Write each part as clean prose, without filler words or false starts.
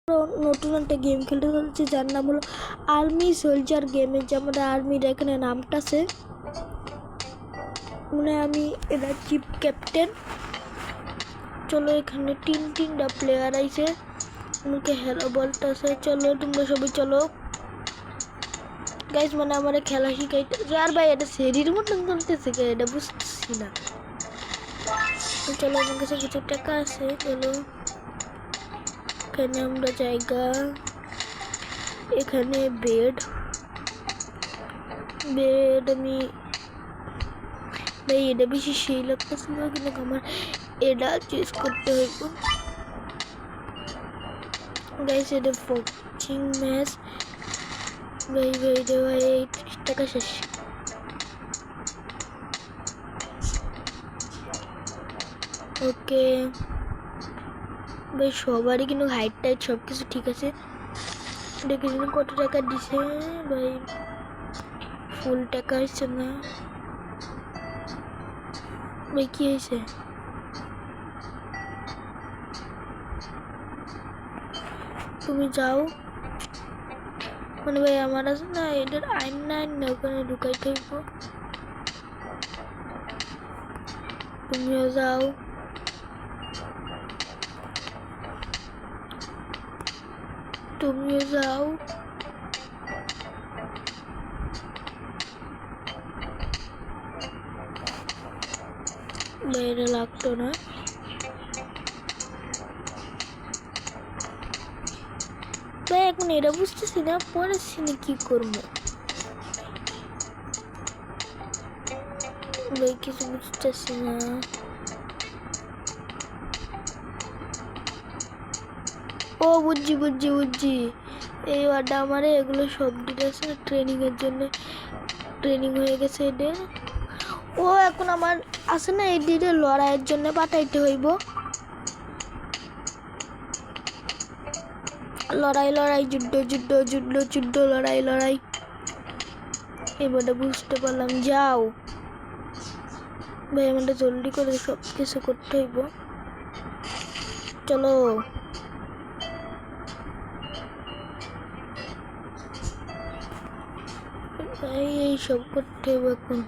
নতুন একটা গেম খেলতে চলছে যার নাম হলো আর্মি সোলজার গেমের, যেমন আর্মির এখানে নামটা আছে মানে আমি এটা চিফ ক্যাপ্টেন। চলো এখানে তিনটা প্লেয়ার আইছে, আমাকে হেলো বলতেছে চলো তোমরা সবাই চলো গাইস, মানে আমার খেলা শিখাইতে। আর ভাই এটা সেরির মতন চলতেছে কে, এটা বুঝতেছি না। চলো আমার কাছে কিছু টাকা আছে, চলো এখানে আমরা জায়গা, এখানে বেড আমি ভাই এটা বেশি সেই লাগতেছে না, কিন্তু আমার এটা চুজ করতে হইব গাইস। এটা বক্সিং ম্যাচ ভাই দেওয়া 30 টাকা শেষ। ওকে ভাই সবারই কিন্তু হাইট টাইট সব কিছু ঠিক আছে। দেখে কত টাকা দিছে ভাই, ফুল টাকা হচ্ছে না ভাই। কি হয়েছে তুমি যাও, মানে ভাই আমার আছে না এটার আইন না ওখানে ঢুকাইতে হইব। তুমিও যাও, বাইরে লাগতো না। ভাই এখন এটা বুঝতেছি না পরের সিনে কি করবো ভাই, কিছু বুঝতেছি না। ও বুঝছি এই ওয়ার্ডটা আমার এগুলো সব ডিটেলস ট্রেনিং এর জন্য ট্রেনিং হয়ে গেছে এদের। ও এখন আমার আছে না এই দিকে লড়াইয়ের জন্য পাঠাইতে হইব। লড়াই যুদ্ধ লড়াই এবারে বুঝতে পারলাম। যাও ভাই আমাদের জলদি করে সব কিছু করতে হইব, চলো ভাই এইসব করতে হইব এখন।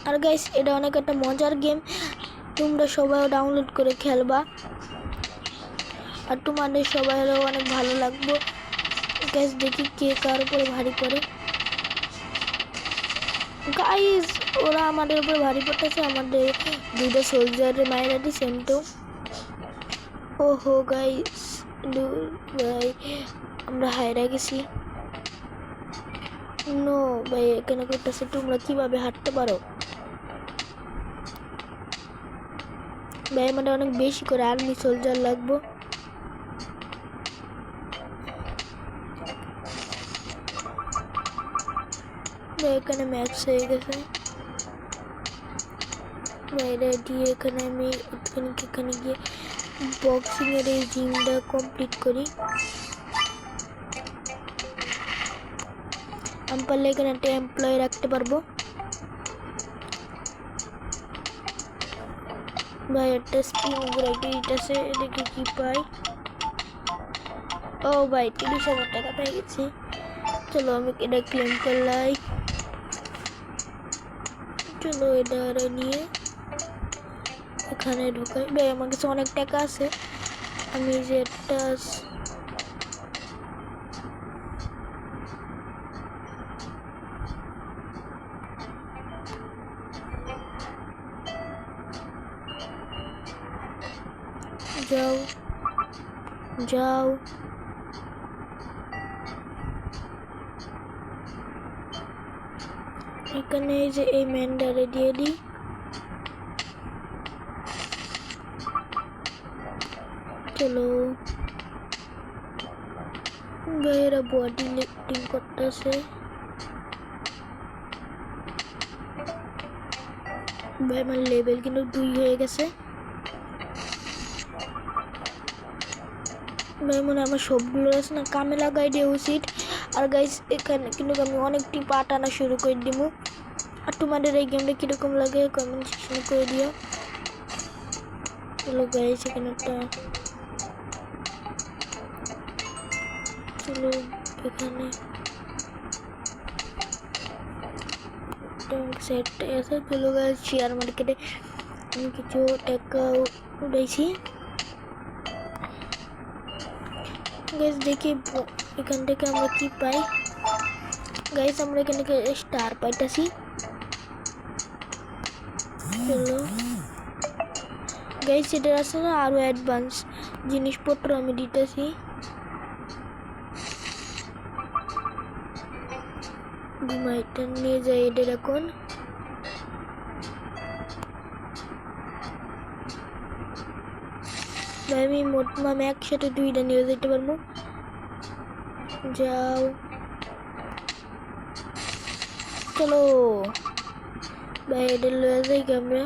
আর গাইস এটা অনেক একটা মজার গেম, তোমরা সবাই ডাউনলোড করে খেলবা আর তোমাদের সবাইয়েরও অনেক ভালো লাগবে গাইস। দেখি কে কার উপরে ভারী পড়ে। গাইস ওরা আমাদের উপরে ভারী পড়তেছে, আমাদের দুটো সোলজারের মায়েরা দি সেম টু। ওহো গাইস ভাই আমরা হাইরা গেছি। নো ভাই এখানে করতেছে তোমরা কিভাবে হাঁটতে পারো ভাই, আমাদের অনেক বেশি করে আর্মি সোলজার লাগবো। এখানে ম্যাক্স হয়ে গেছে বাইরে দিয়ে, এখানে আমি এখানে গিয়ে বক্সিং এর এই জিমটা কমপ্লিট করি। আমি পারলে এখানে একটা এমপ্লয়ি রাখতে পারবো ভাই। একটা স্পিন গ্রাইট আছে, এদিকে কি পাই? ও ভাই 30,000 টাকা পেয়ে গেছি। চলো আমি এটা ক্লেম করলাই, চলো এটা নিয়ে এখানে ঢুকাই। ভাই আমার কাছে অনেক টাকা আছে, আমি যে একটা যাও এখানে যে এই ম্যান্ডারে দিয়ে দিই। চলো ভাইয়েরা বডি লিফটিং করতেছে ভাই, আমার লেভেল কিন্তু 2 হয়ে গেছে ভাই। মনে আমার সবগুলো আছে না কামে লাগাই দিয়ে উচিত। আর গাইস এখানে কিন্তু আমি অনেকটি পার্ট আনা শুরু করে দিব। আর তোমাদের এই গেমটা কীরকম লাগে কমেন্ট সেকশনে করে দিও। চলো গাইস এখানে একটা চলো এখানে সেটটাই আছে। চলো গাইস শেয়ার মার্কেটে আমি কিছু টাকা উঠেছি গাইস, দেখি এখান থেকে আমরা কি পাই। গাইস আমরা এখানে স্টার পাইতেছি। চলো গাইস এটা আছে না আরো অ্যাডভান্স জিনিসপত্র আমি দিতেছি। ঘুমাইটা নিয়ে যাই এদের এখন। আমি আমি একসাথে 2টা নিয়ে যেতে পারবো। যাও চলো ভাই এদের লয়ে যাই আমরা।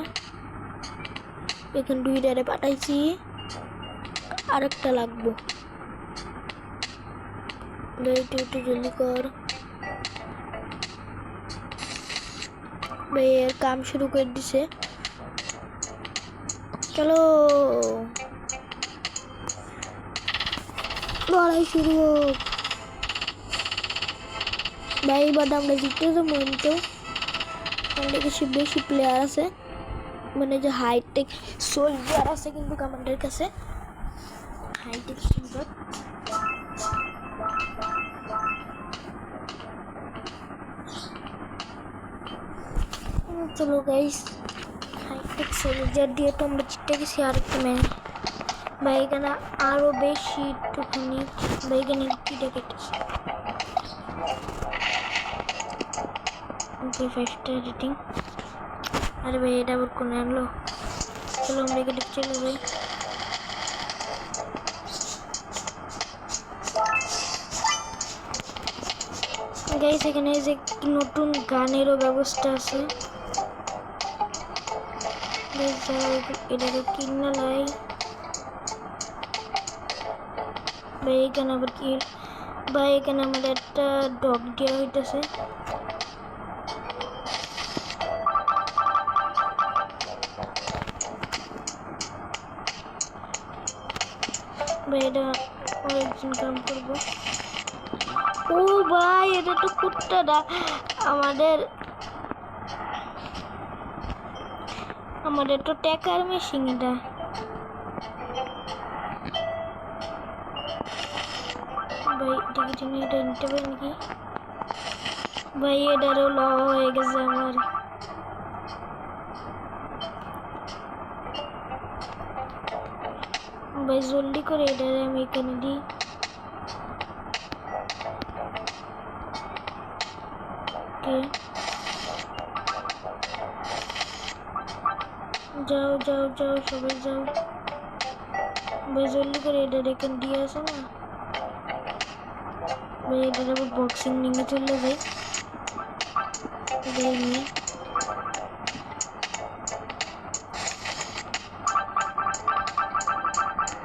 এখন 2টারে পাঠাইছি, আরেকটা লাগবো। একটু জলদি কর ভাই, এর কাম শুরু করে দিছে। চলো লড়াই শুরু হোক ভাই। এবার আমরা জিততে তো মনতেও আমাদের কাছে বেশি প্লেয়ার আছে, মানে যে হাইটেক সোলজার আছে কিন্তু আমাদের কাছে হাইটেক সোলজার। চলো গাইস হাইটেক সোলজার দিয়ে তো আমরা জিতে গেছি। আর একটা ম্যাচ ভাই এখানে আরো বেশি একটুখানি ভাই এখানে কিটা কেটেছে 5টা রেটিং। আরে ভাই এটা আবার কোন আনলো। চলো আমরা এখানে চলো ভাই। গাইস এখানে যে নতুন গানেরও ব্যবস্থা আছে। এটাকে কিনা লাই ভাই। এখানে আবার কি ভাই এখানে আমার একটা ডগ দেওয়া হইতেছে। ভাই এটা অনেকজন কাম করবো। ও ভাই এটা তো কুত্তাটা আমাদের তো ট্যাকার মেশিন এটা। ভাই এটা নিতে পারি নাকি ভাই? এটারও ল হয়ে গেছে আমার। ভাই জলদি করে এটারে আমি এখানে দিই। যাও যাও যাও সবাই যাও ভাই জলদি করে এটার এখানে দিয়ে আসো না ভাই। এটার আবার বক্সিং নিয়ে চলে যাই এটাই নিয়ে।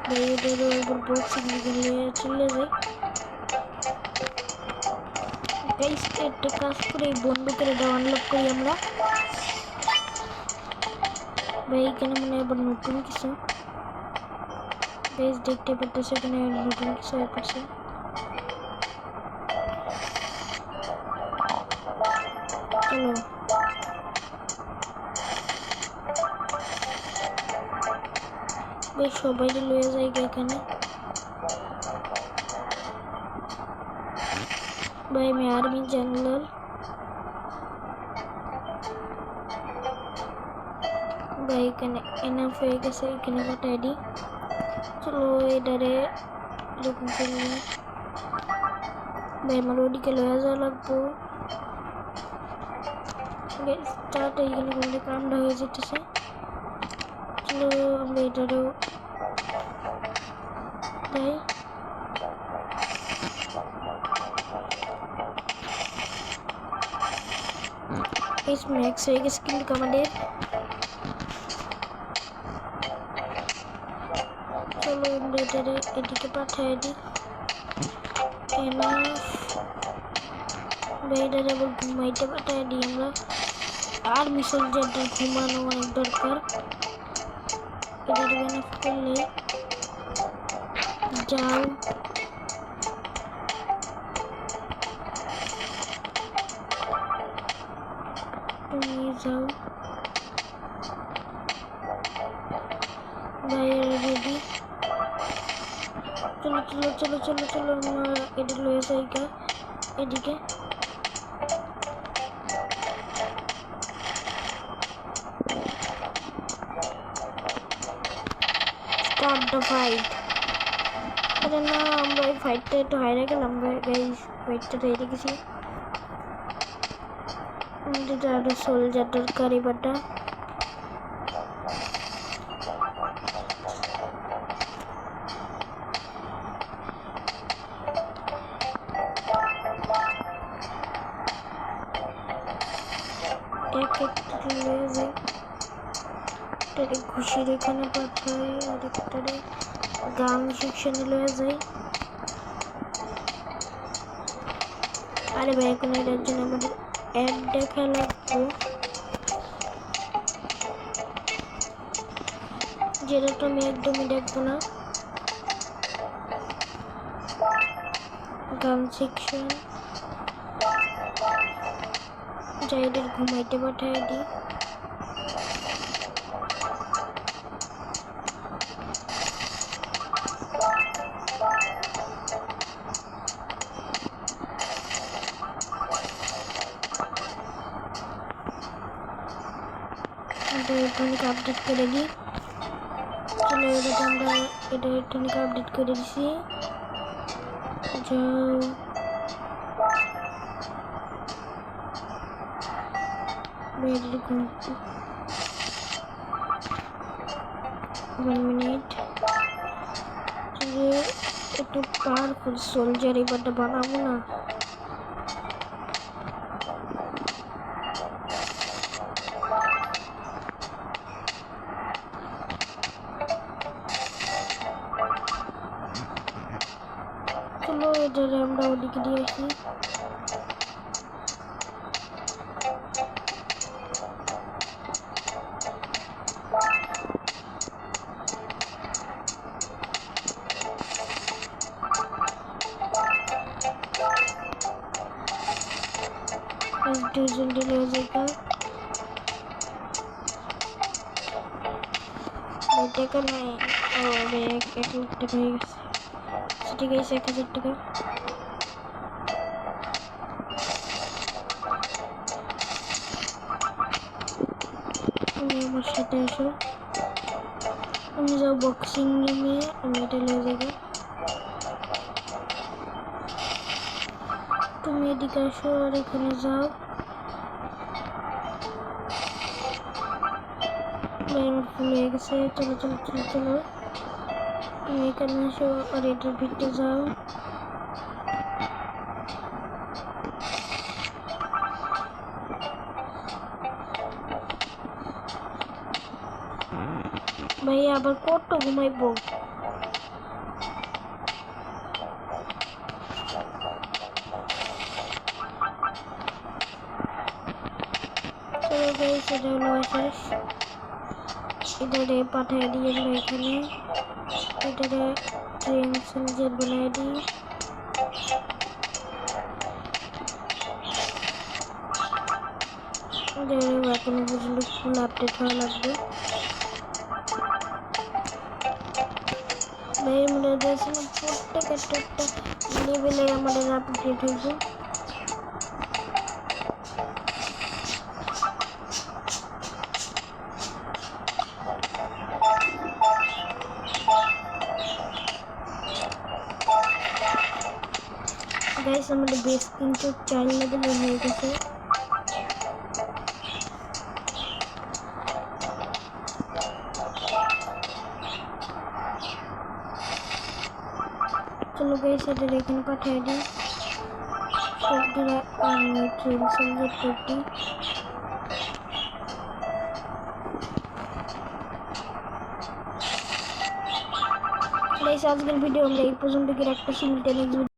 ভাই এটার আবার বক্সিং নিয়ে চলে যাই। গাইস একটা কাজ করে বন্দুকের এটা আনলক করি আমরা। ভাই এখানে মনে হয় আবার নতুন কিছু গাইস দেখতে পাচ্ছি। এখানে নতুন কিছু আছে। চলো ভাই সবাই লয়ে যাই এখানে। ভাই আমি আর্মি জেনারেল। ভাই এখানে এনাফ হয়ে গেছে, এখানে পাঠাই দিই। চলো এটারে এরকম করলে ভাই আমার ওদিকে লয়ে যাওয়া লাগবো। স্টার্ট এইখানে করলে কামটা হয়ে যেতেছে। চলো আমরা এটারও তাই ম্যাক্স হয়ে গেছে কিন্তু আমাদের। চলো আমরা এটারে এদিকে পাঠিয়ে দিই। বাইরে আবার ঘুমাইতে পাঠায় দিই আমরা। আর্মি সোলজারদের ঘুমানো অনেক দরকার। এটা ডিবেন অফ করলে যাও তুমি যাও বাইরে রেডি। চলো চলো চলো চলো চলো আমরা এটা লয়ে যাই এদিকে। Start the fight. আরে না আমরা এই ফাইটটা একটু হাইরে গেলাম গাইস, ফাইটটা হেরে গেছি। আমাদের আরো সোলজার দরকার এবারটা। একটারে খুশির এখানে পাঠাই আর একটারে গান সেকশনে লয়ে যাই। আরে ভাই এখন এটার জন্য আমাদের অ্যাড দেখা লাগবে, যেটা তো আমি একদমই দেখবো না। গান সেকশন যাইদের ঘুমাইতে পাঠাই দিই। ইলেকট্রনিক আপডেট করে দিই। চলো এটা আমরা এটা ইলেকট্রনিক আপডেট করে দিছি। যাও বেরিয়ে ঘুমতে 1 মিনিট। একটু পাওয়ারফুল সোলজার এবারটা বানাবো না। চলো এটারে আমরা ওদিকে দিয়ে আসি। ডিভিশন ডিলে হয়ে যায় টাকা নাই। ও রে 1 লাখ টাকা হয়ে গেছে। ঠিক আছে 1000 টাকা। তুমি আমার সাথে আসো, আমি যাও বক্সিং গেমে, আমি এটা নিয়ে যাবো। তুমি এদিকে আসো আর এখানে যাও। ফুল হয়ে গেছে। চলো চলো চলো চলো তুমি এখানে আসো আর এটার ভিতরে যাও। ভাই আবার কত ঘুমাইবো? চলো গাইস এটা হলো শেষ। এটারে পাঠিয়ে দিয়ে এখানে এটারে ট্রেন সোলজার বানিয়ে দিই। এখনো পর্যন্ত ফুল আপডেট হওয়া লাগবে। ভাইয়ের মধ্যে দেখছি না প্রত্যেকটা লেভেলে আমাদের আপডেট হইব। গাইস আমাদের বেস কিন্তু 4 লেভেলে হয়ে গেছে। চলো গাইস এটা এখানে পাঠিয়ে দিই। সবগুলো আমি ট্রেন সোলজার করছি। গাইস আজকের ভিডিও আমরা এই পর্যন্ত রাখতেছি।